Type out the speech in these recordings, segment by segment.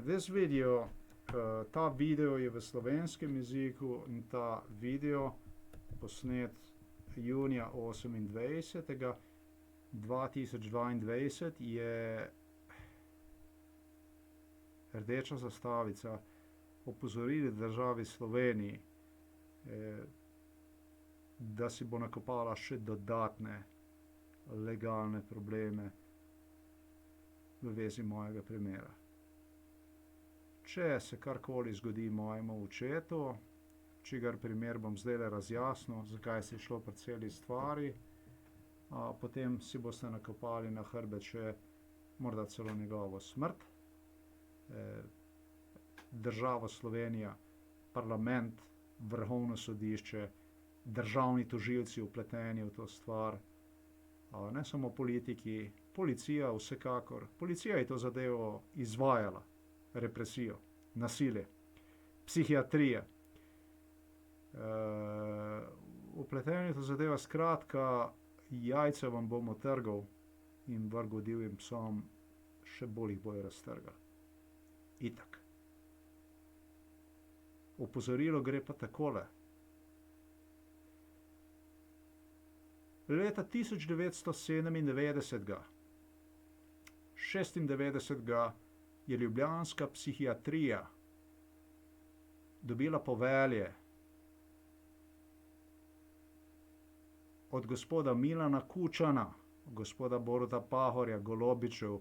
This video, ta video je v slovenskem jeziku in ta video posnet junija 28. 2022 je rdeča zastavica opozorili državi Sloveniji, da si bo nakopala še dodatne legalne probleme v vezi mojega primera. Če se karkoli zgodi mojemu očetu, čigar primer bom zdajle razjasnil, zakaj se je šlo pri celi stvari, potem si boste nakopali na hrbet še morda celo njegovo smrt. Država Slovenija, parlament, vrhovno sodišče, državni tožilci vpleteni v to stvar, ne samo politiki, policija vsekakor. Policija je to zadevo izvajala, represijo, nasilje, psihiatrija. Vpleteni v to zadeva, skratka, jajca vam bom otrgal in vrgel divjim psom, še bolj jih bojo raztrgali. Itak. Opozorilo gre pa takole. Leta 1997. 96. je ljubljanska psihiatrija dobila povelje od gospoda Milana Kučana, gospoda Boruta Pahorja, Golobičev,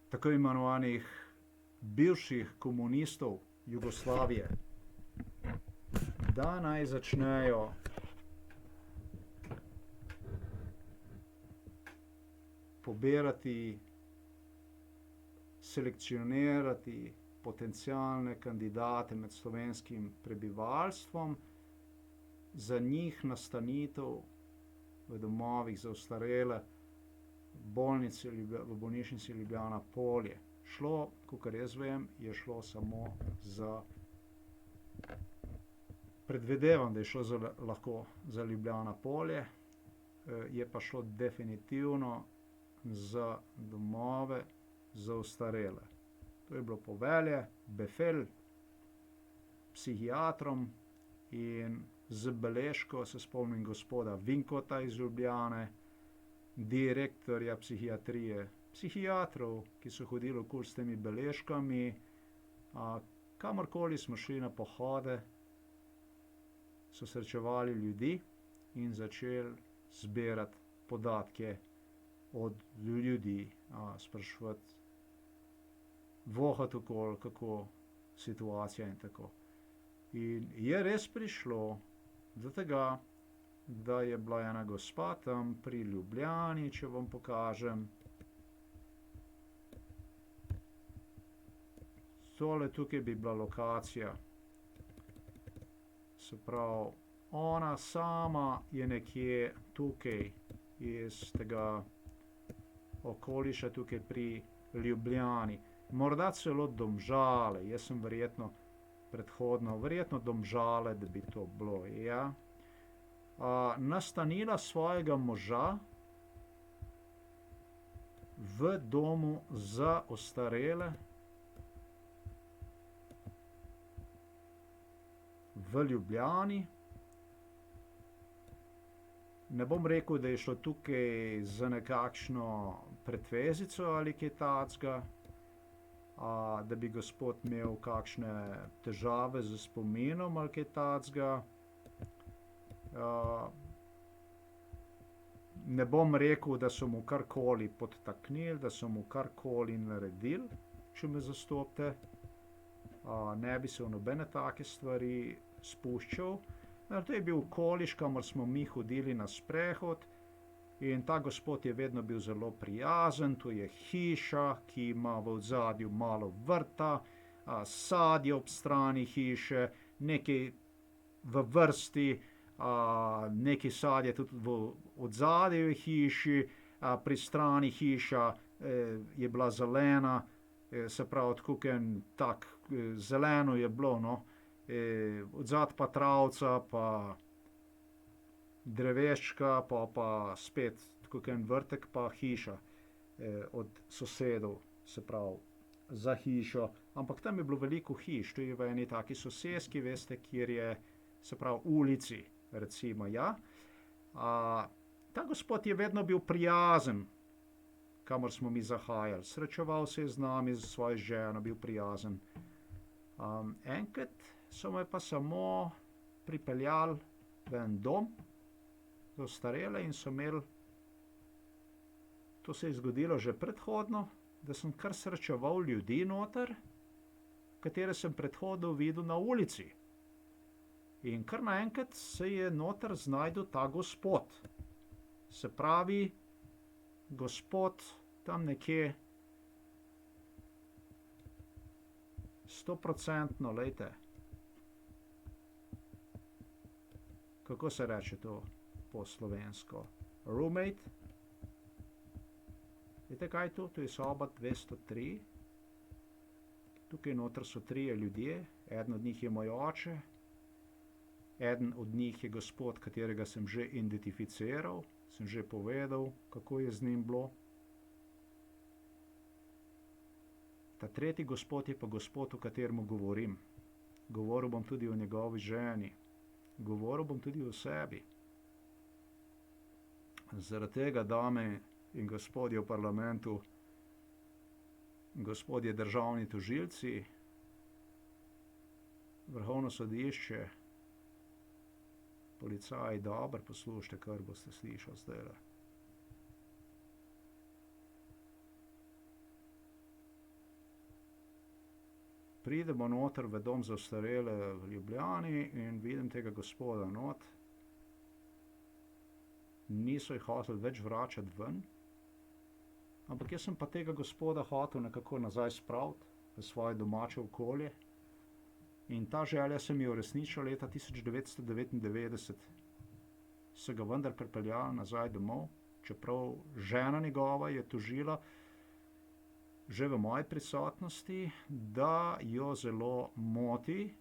tako imenovanih bivših komunistov Jugoslavije, da naj začnejo pobirati, selekcionirati potencialne kandidate med slovenskim prebivalstvom, za njih nastanitev v domovih za ostarele, v bolnišnici Ljubljana Polje. Šlo, kakor jaz vem, je šlo samo za, predvidevam, da je šlo lahko za Ljubljana Polje, je pa šlo definitivno za domove za ostarele. To je bilo povelje, befel psihiatrom in z beležko se spomnim gospoda Vinkota iz Ljubljane, direktorja psihiatrije, psihiatrov, ki so hodili okoli s temi beležkami, kamorkoli smo šli na pohode, so srečevali ljudi in začeli zbirati podatke od ljudi, spraševati, vohati okoli, kako situacija in tako. In je res prišlo do tega, da je bila ena gospa tam pri Ljubljani, če vam pokažem. Tole tukaj bi bila lokacija. Se pravi, ona sama je nekje tukaj iz tega okoliša tukaj pri Ljubljani. Morda celo Domžale, jaz sem verjetno Domžale, da bi to bilo, ja. Nastanila svojega moža v domu za ostarele v Ljubljani. Ne bom rekel, da je šlo tukaj za nekakšno pretvezico ali kaj takega, da bi gospod imel kakšne težave z spominom ali kaj takega. Ne bom rekel, da so mu karkoli podtaknili, da so mu karkoli naredili, če me zastopite. Ne bi se v nobene take stvari spuščal. To je bil okoliš, kamor smo mi hodili na sprehod, in ta gospod je vedno bil zelo prijazen. To je hiša, ki ima v ozadju malo vrta, sadje ob strani hiše, nekaj v vrsti, nekaj sadje tudi v ozadju hiši, pri strani hiša je bila zelena, se pravi, tako en tak, zeleno je bilo, no. Odzad pa travca, pa dreveščka, pa spet tako en vrtek, pa hiša od sosedov, se pravi, za hišo, ampak tam je bilo veliko hiš, to je v eni taki soseski, veste, kjer je, se pravi, ulici, recimo, ja. Ta gospod je vedno bil prijazen, kamor smo mi zahajali. Srečeval se je z nami, z svojo ženo, bil prijazen. Enkrat so me pa samo pripeljali v en dom za ostarele in so imeli, to se je zgodilo že predhodno, da sem kar srečeval ljudi noter, katere sem predhodno videl na ulici. In kar naenkrat se je noter znašel ta gospod. Se pravi, gospod tam nekje 100%, lejte, kako se reče to po slovensko? Roommate? Veste kaj je to? To je soba 203. Tukaj noter so 3 ljudje, eden od njih je moj oče, eden od njih je gospod, katerega sem že identificiral, sem že povedal, kako je z njim bilo. Ta tretji gospod je pa gospod, o katerem govorim. Govoril bom tudi o njegovi ženi. Govoril bom tudi o sebi. Zaradi tega, dame in gospodje v parlamentu, gospodje državni tožilci, Vrhovno sodišče, policaji, dobro poslušajte, kar boste slišali zdajle. Pridemo noter v dom za ostarele v Ljubljani in vidim tega gospoda not. Niso jih hoteli več vračati ven, ampak jaz sem pa tega gospoda hotel nekako nazaj spraviti v svoje domače okolje. In ta želja se mi je uresničila leta 1999. Se ga vendar pripeljali nazaj domov, čeprav žena njegova je tožila že v moji prisotnosti, da jo zelo moti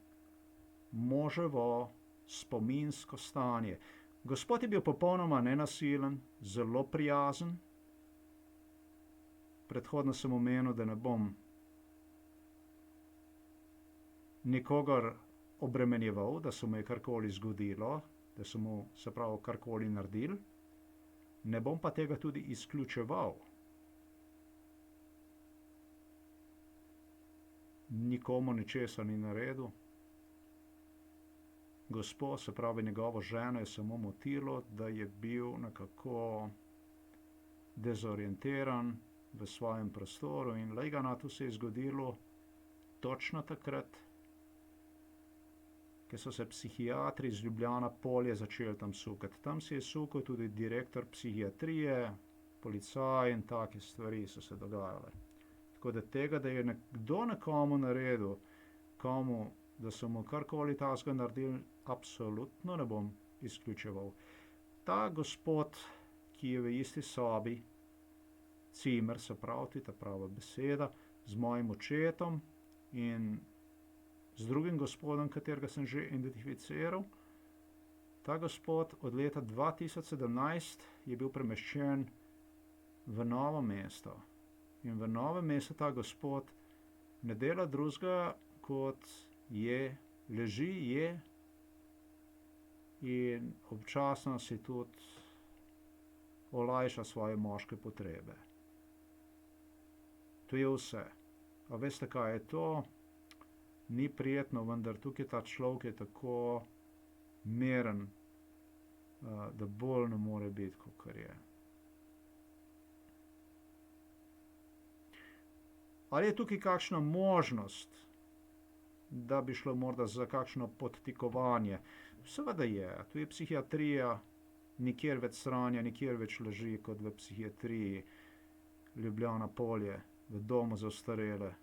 moževo spominsko stanje. Gospod je bil popolnoma nenasilen, zelo prijazen. Predhodno sem omenil, da ne bom nikogar obremenjeval, da se mu je karkoli zgodilo, da so mu, se pravi, karkoli naredili. Ne bom pa tega tudi izključeval. Nikomu ničesar ni naredil. Gospod, se pravi njegovo ženo, je samo motilo, da je bil nekako dezorientiran v svojem prostoru in lej ga na to se je zgodilo točno takrat, ker so se psihiatri iz Ljubljana Polje začeli tam sukati. Tam se je sukal tudi direktor psihiatrije, policaj in take stvari so se dogajale. Tako da tega, da je nekdo nekomu naredil, komu, da so mu karkoli takega naredili, absolutno ne bom izključeval. Ta gospod, ki je v isti sobi, cimer, se pravi, ta prava beseda, z mojim očetom in z drugim gospodom, katerega sem že identificiral. Ta gospod od leta 2017 je bil premeščen v Novo mesto. In v Novem mestu ta gospod ne dela drugega, kot leži, je in občasno si tudi olajša svoje moške potrebe. To je vse. A veste, kaj je to? Ni prijetno, vendar tukaj ta človek je tako miren, da bolj ne more biti, kakor je. Ali je tukaj kakšna možnost, da bi šlo morda za kakšno podtikovanje? Seveda je. Tu je psihiatrija, nikjer več sranja, nikjer več laži kot v psihiatriji Ljubljana Polje, v domu za ostarele,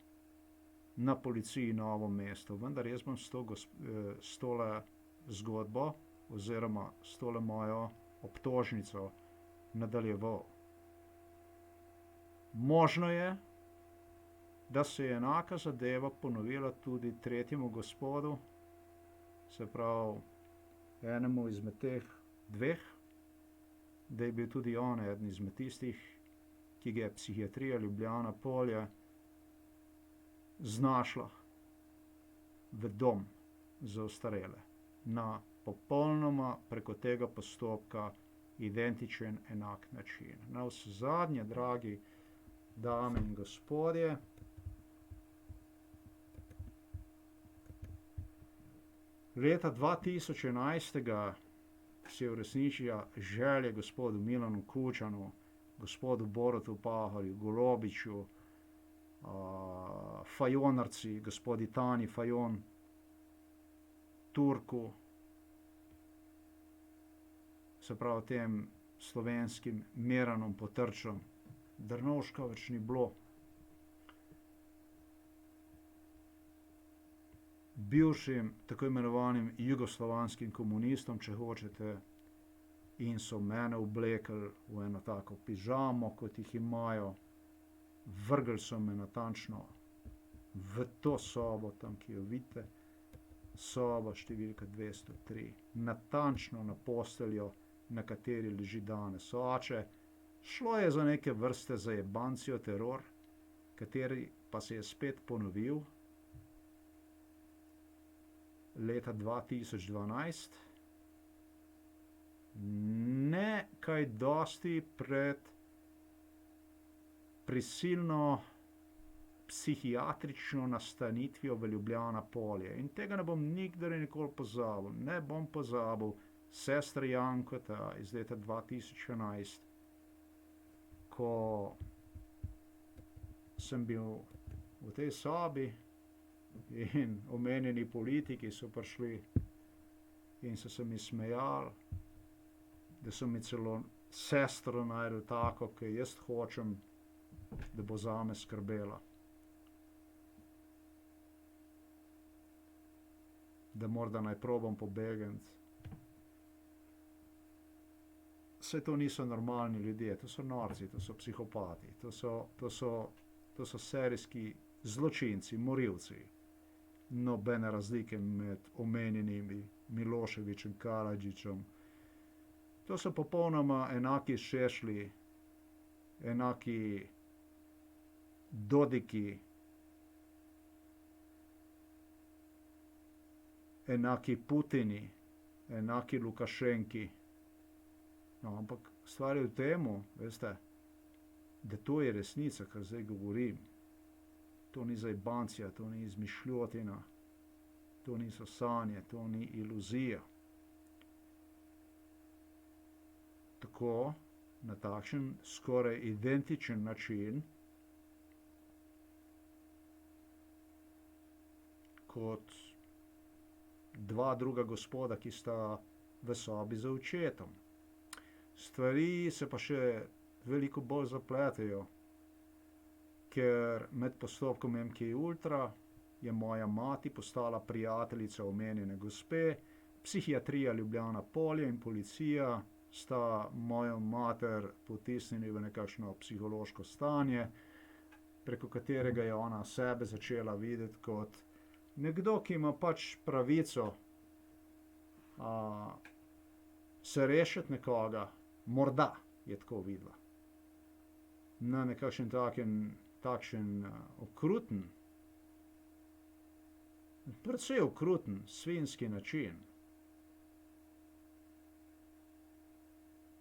na policiji Novo mesto. Vendar jaz bom s tole zgodbo oziroma s tole mojo obtožnico nadaljeval. Možno je, da se je enaka zadeva ponovila tudi tretjemu gospodu, se pravi enemu izmed teh dveh, da je bil tudi on eden izmed tistih, ki ga je psihiatrija Ljubljana Polje znašla v dom za ostarele na popolnoma preko tega postopka identičen, enak način. Navsezadnje, dragi dame in gospodje, leta 2011 se je uresničila želja gospodu Milanu Kučanu, gospodu Borutu Pahorju, Golobiču, Fajonarci, gospodi Tani Fajon, Turku, se pravi tem slovenskim Miranom Potrčom. Drnovška več ni bilo. Bivšim tako imenovanim jugoslovanskim komunistom, če hočete, in so mene oblekli v eno tako pižamo, kot jih imajo. Vrgli so me natančno v to sobo, tam, ki jo vidite, soba številka 203, natančno na posteljo, na kateri leži danes oče. Šlo je za neke vrste zajebancijo teror, kateri pa se je spet ponovil leta 2012, ne kaj dosti pred prisilno psihiatrično nastanitvijo v Ljubljana Polje. In tega ne bom nikdar in nikoli pozabil. Ne bom pozabil sestre Jankota iz leta 2011, ko sem bil v tej sobi in omenjeni politiki so prišli in so se mi smejali, da so mi celo sestro najdel tako, ki jaz hočem, da bo zame skrbela. Da morda naj probam pobegniti. Saj to niso normalni ljudje, to so norci, to so psihopati, to so serijski zločinci, morilci. Nobene razlike med omenjenimi Miloševićem, Karadžićem. To so popolnoma enaki Šešlji, enaki Dodiki, enaki Putini, enaki Lukašenki. No, ampak stvar je v temu, veste, da to je resnica, kar zdaj govorim. To ni zajbancija, to ni izmišljotina, to niso sanje, to ni iluzija. Tako, na takšen skoraj identičen način, kot dva druga gospoda, ki sta v sobi za očetom. Stvari se pa še veliko bolj zapletejo, ker med postopkom MK Ultra je moja mati postala prijateljica omenjene gospe, psihiatrija Ljubljana Polje in policija sta mojo mater potisnili v nekakšno psihološko stanje, preko katerega je ona sebe začela videti kot nekdo, ki ima pač pravico se rešiti nekoga, morda je tako videla. Na nekakšen takšen okruten, precej okruten, svinjski način.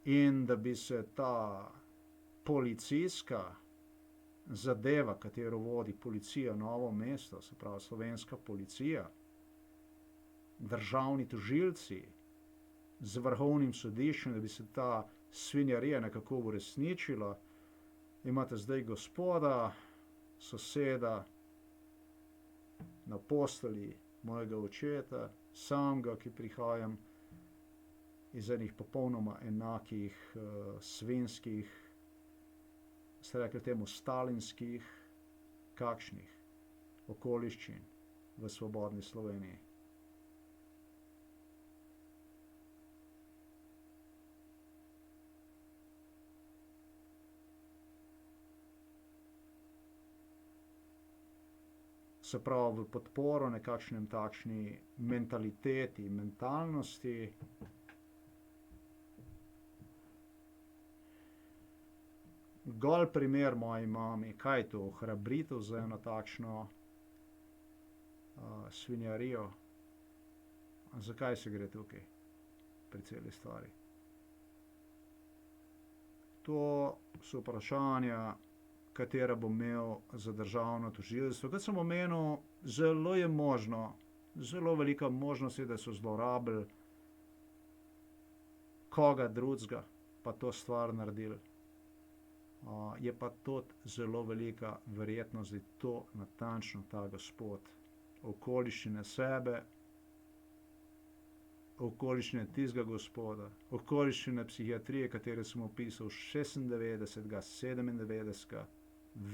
In da bi se ta policijska zadeva, katero vodi policija Novo mesto, se pravi slovenska policija, državni tožilci z vrhovnim sodiščem, da bi se ta svinjarija nekako uresničila, imate zdaj gospoda, soseda na postelji mojega očeta, samega, ki prihajam iz enih popolnoma enakih svinjskih, ste rekli temu stalinskih, kakšnih okoliščin v svobodni Sloveniji. Se pravi, v podporo nekakšnem takšni mentaliteti, mentalnosti, gol primer moji mami, kaj je to, ohrabritev za eno takšno svinjarijo. Zakaj se gre tukaj pri celi stvari? To so vprašanja, katera bom imel za državno tožilstvo. Kot sem omenil, zelo je možno, zelo velika možnost je, da so zlorabili koga drugega, pa to stvar naredili. Je pa tudi zelo velika verjetnost, da je to natančno ta gospod. Okoliščine sebe, okoliščine tistega gospoda, okoliščine psihiatrije, katere sem opisal 96., 97.,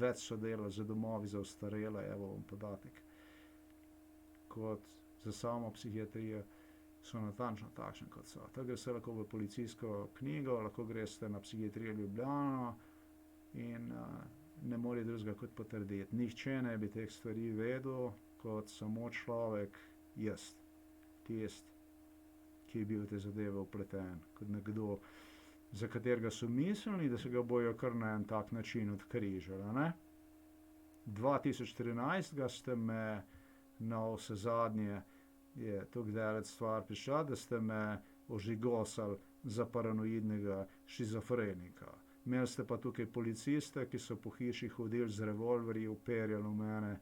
več so delali za domovi za ostarele, evo vam podatek, kot za samo psihiatrijo, so natančno takšne, kot so. To gre vse lahko v policijsko knjigo, lahko greste na Psihiatrijo Ljubljana in ne more drugega kot potrditi. Nihče ne bi teh stvari vedel, kot samo človek, jaz, tisti, ki je bil v te zadeve vpleten, kot nekdo, za katerega so mislili, da se ga bojo kar na en tak način odkrižali, ne. 2013 ste me navsezadnje, je toliko daleč stvar prišla, da ste me ožigosali za paranoidnega shizofrenika. Imeli ste pa tukaj policiste, ki so po hiši hodili z revolverji, uperjali v mene.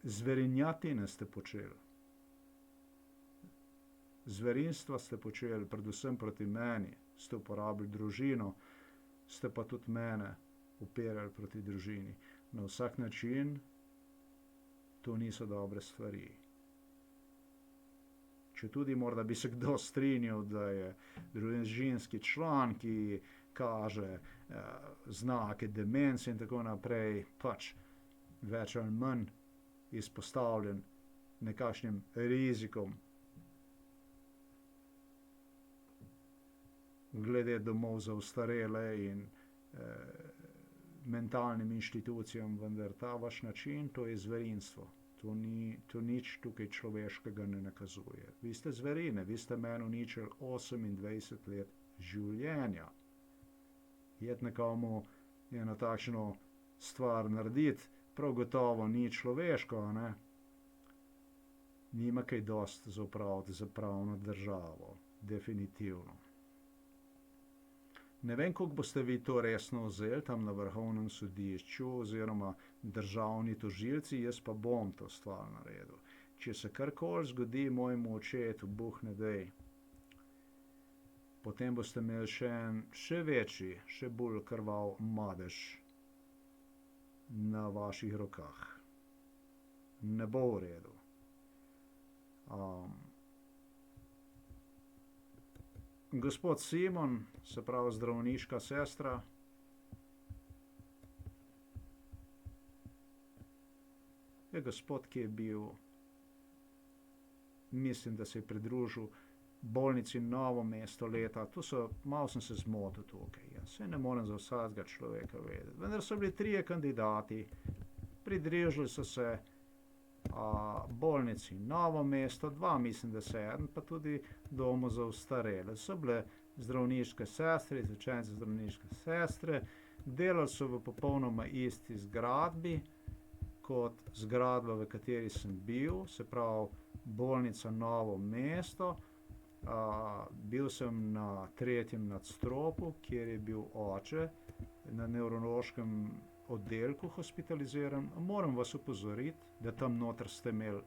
Zverinjatine ste počeli. Zverinstva ste počeli, predvsem proti meni. Ste uporabili družino, ste pa tudi mene uperjali proti družini. Na vsak način to niso dobre stvari. Četudi morda bi se kdo strinjal, da je družinski član, ki kaže znake demence in tako naprej, pač več ali manj izpostavljen nekakšnim rizikom glede domov za ostarele in mentalnim inštitucijam, vendar ta vaš način, to je zverinstvo. To nič tukaj človeškega ne nakazuje. Vi ste zverine, vi ste meni uničili 28 let življenja. Jed nekomu eno takšno stvar narediti, prav gotovo ni človeško, a ne? Nima kaj dosti za opraviti za pravno državo. Definitivno. Ne vem, koliko boste vi to resno vzeli tam na Vrhovnem sodišču oziroma državni tožilci, jaz pa bom to stvar naredil. Če se karkoli zgodi mojemu očetu, Bog ne daj, potem boste imeli še večji, še bolj krvav madež na vaših rokah. Ne bo v redu. Gospod Simon, se pravi zdravniška sestra, je gospod, ki je bil, mislim, da se je pridružil bolnici Novo mesto leta, malo sem se zmotil tukaj, saj ne morem za vsakega človeka vedeti, vendar so bili 3 kandidati, pridružili so se bolnici Novo mesto, 2 mislim, da se eden, pa tudi domu za ostarele. So bile zdravniške sestre, izučence zdravniške sestre, delali so v popolnoma isti zgradbi, kot zgradba, v kateri sem bil, se pravi bolnica Novo mesto. Bil sem na 3. nadstropju, kjer je bil oče na nevrološkem oddelku hospitaliziran. Moram vas opozoriti, da tam noter ste imeli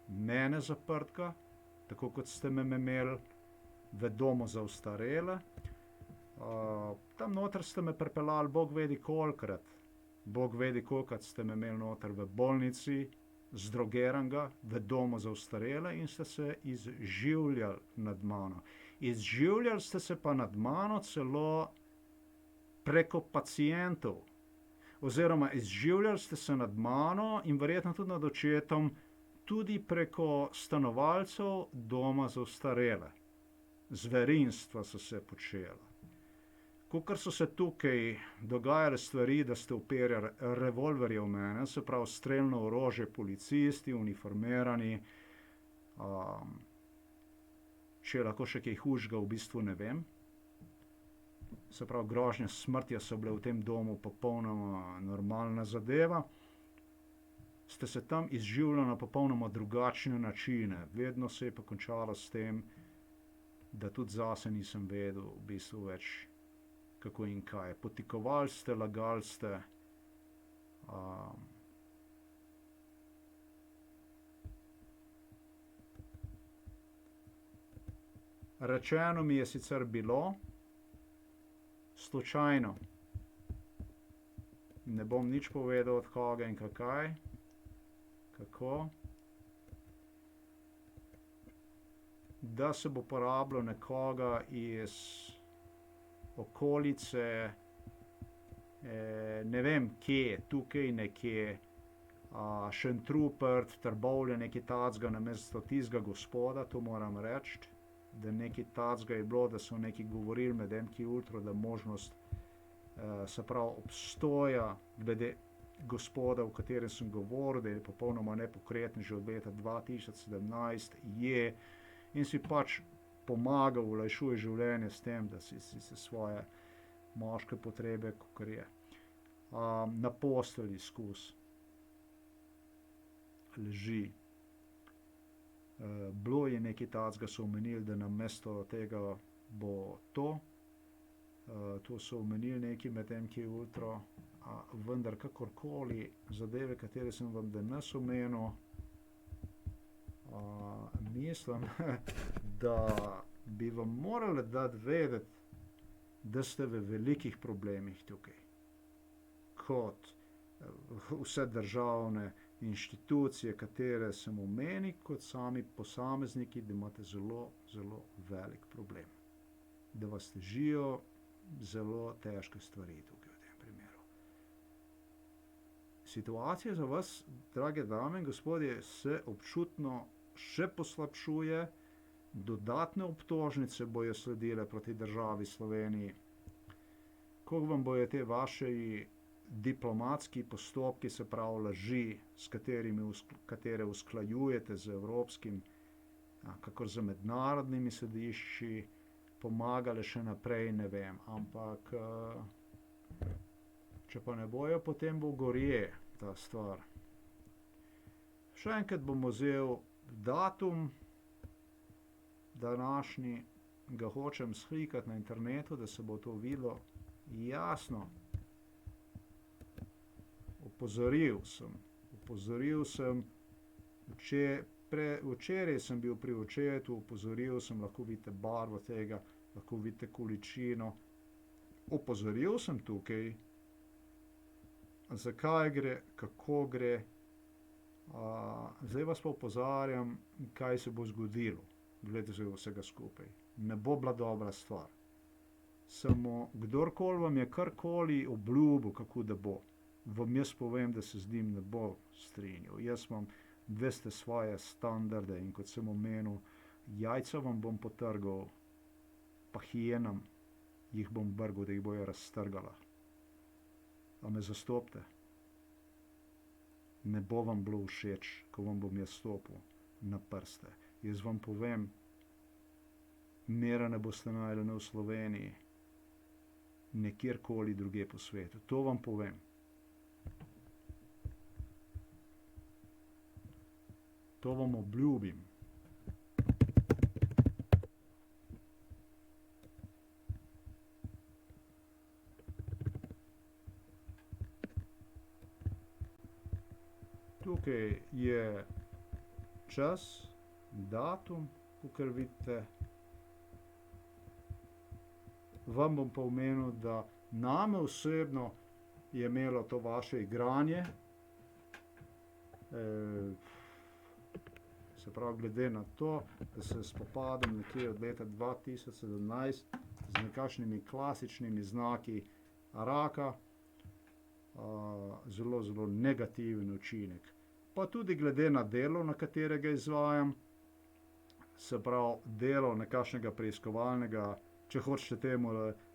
mene zaprtega, tako kot ste me imeli v domu za ostarele. Tam noter ste me pripeljali Bog vedi kolikokrat. Bog vedi kolikokrat ste me imeli noter v bolnici, zdrogeranega, v domu za ostarele in ste se izživljali nad mano. Izživljali ste se pa nad mano celo preko pacientov. Oziroma izživljali ste se nad mano in verjetno tudi nad očetom, tudi preko stanovalcev doma za ostarele. Zverinstva so se počela. Kakor so se tukaj dogajale stvari, da ste uperjali revolverje v mene, se pravi strelno orožje, policisti, uniformirani, če lahko še kaj hujšega, v bistvu ne vem. Se pravi, grožnje smrtja so bile v tem domu popolnoma normalna zadeva. ste se tam izživljali na popolnoma drugačne načine. Vedno se je pa končalo s tem, da tudi zase nisem vedel v bistvu več, kako in kaj. Podtikovali ste, lagali ste. Rečeno mi je sicer bilo, slučajno, ne bom nič povedal od koga in kako, da se bo porabilo nekoga iz okolice, ne vem kje, tukaj nekje, Šentrupert, Trbovlje, nekaj tacga namesto tistega gospoda, to moram reči, da nekaj tacga je bilo, da so neki govorili med MK Ultra, da možnost, se pravi, obstoja glede gospoda, o katerem sem govoril, da je popolnoma nepokreten že od leta 2017, je in si pač pomagal, olajšuje življenje s tem, da si svoje moške potrebe, kakor je. Na postelji skus. Leži. Bilo je nekaj tacga, so omenili, da namesto tega bo to. To so omenili nekaj med MK Ultra, vendar kakorkoli zadeve, katere sem vam danes omenil, mislim, da bi vam morali dati vedeti, da ste v velikih problemih tukaj. Kot vse državne inštitucije, katere sem omenil, kot sami posamezniki, da imate zelo, zelo velik problem. Da vas težijo zelo težke stvari tukaj v tem primeru. Situacija za vas, drage dame in gospodje, se občutno še poslabšuje, dodatne obtožnice bojo sledile proti državi Sloveniji. Ko vam bojo te vaši diplomatski postopki, se pravi laži, katere usklajujete z evropskim, kakor z mednarodnimi sodišči, pomagale še naprej, ne vem, ampak če pa ne bojo, potem bo gorje ta stvar. Še enkrat bom vzel datum današnji, ga hočem slikati na internetu, da se bo to videlo jasno. Opozoril sem, včeraj sem bil pri očetu, opozoril sem, lahko vidite barvo tega, lahko vidite količino. Opozoril sem tukaj, zakaj gre, kako gre, zdaj vas pa opozarjam, kaj se bo zgodilo, glede vsega skupaj. Ne bo bila dobra stvar. Samo kdorkoli vam je karkoli obljubil, kako da bo, vam jaz povem, da se z njim ne bo strinjal. Jaz imam, veste, svoje standarde in kot sem omenil, jajca vam bom potrgal, pa hijenam jih bom vrgel, da jih bojo raztrgala. A me zastopite? Ne bo vam bilo všeč, ko vam bom jaz stopil na prste. Jaz vam povem, mira ne boste našli ne v Sloveniji, ne kjerkoli drugje po svetu. To vam povem. To vam obljubim. Tukaj je čas, datum, kakor vidite. Vam bom pa omenil, da name osebno je imelo to vaše igranje, se pravi, glede na to, da se spopadam nekje od leta 2017 z nekakšnimi klasičnimi znaki raka, zelo, zelo negativen učinek. Pa tudi glede na delo, na katerega izvajam, se pravi, delo nekakšnega preiskovalnega, če hočete temu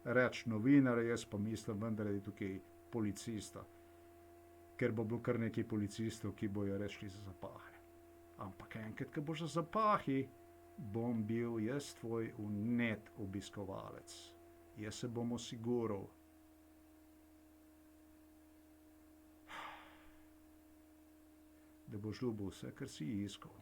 reči novinarja, jaz pa mislim, vendar je tukaj policista. Ker bo bilo kar nekaj policistov, ki bojo rešli za zapahe. Ampak enkrat, ko boš za zapahi, bom bil jaz tvoj vnet obiskovalec. Jaz se bom osigural. da boš dobil vse, kar si iskal.